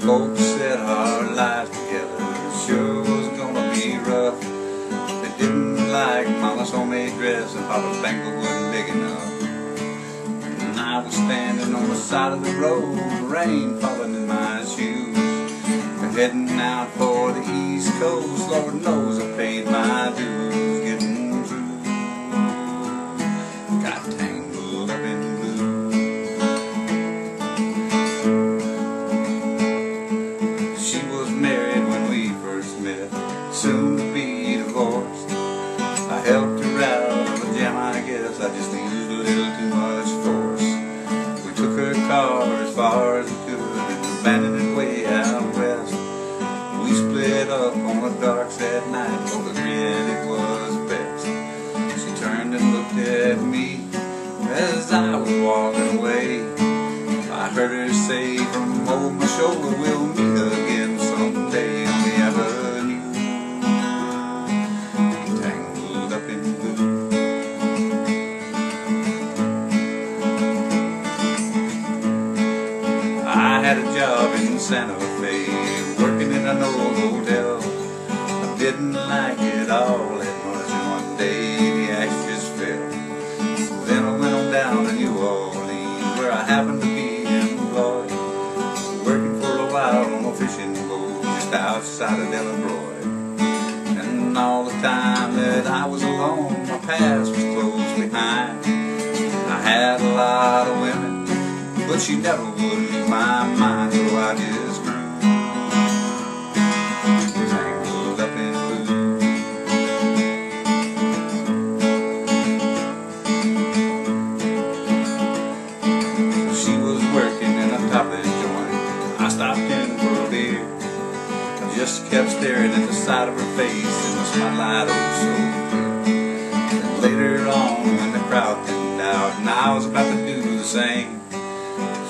Folks said our lives together sure was gonna be rough. They didn't like Mama's homemade dress and Papa's banquet wasn't big enough. And I was standing on the side of the road, the rain falling in my shoes. We're heading out for the East Coast, Lord knows I paid my dues getting through. Got tangled up in blue. She was married when we first met, soon to be divorced. I helped her out of a jam, I guess I just used a little too much force. We took her car as far as we could and abandoned it way out west. We split up on a dark sad night, both agreed it was best. She turned and looked at me as I was walking away. I heard her say from over my shoulder, we'll meet again someday on the avenue. Tangled up in blue. I had a job in Santa Fe, working in an old hotel. I didn't like it all that much, and one day the axe just fell. Then I went on down to New Orleans, where I happened to be employed, working for a while on a fishing boat just outside of Delabroy. And all the time that I was alone, my past was close behind. I had a lot of women, but she never would leave my mind, so I just grew tangled up in blue. She was working in a topless joint. I stopped in for a beer. I just kept staring at the side of her face in the spotlight, oh so clear. And later on, when the crowd thinned out and I was about to do the same,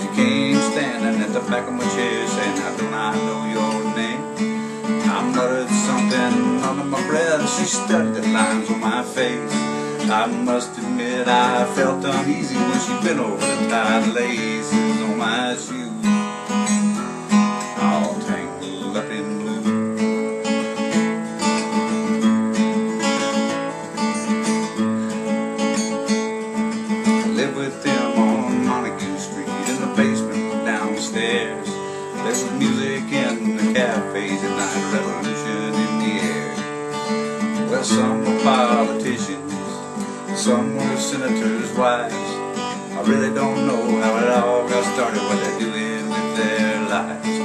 she came standing at the back of my chair saying, "I do not know your name." I muttered something under my breath. She studied the lines on my face. I must admit I felt uneasy when she bent over the tied laces on my shoes. All tangled up in blue. I lived with them on Montague Street in the basement downstairs. There was music in the cafes at night, revolution in the air. Well, some were politicians, some were senators' wives. I really don't know how it all got started, what they're doing with their lives.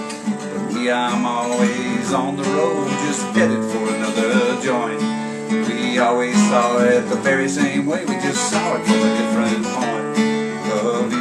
But me, I'm always on the road, just headed for another joint. We always saw it the very same way, we just saw it from a different point of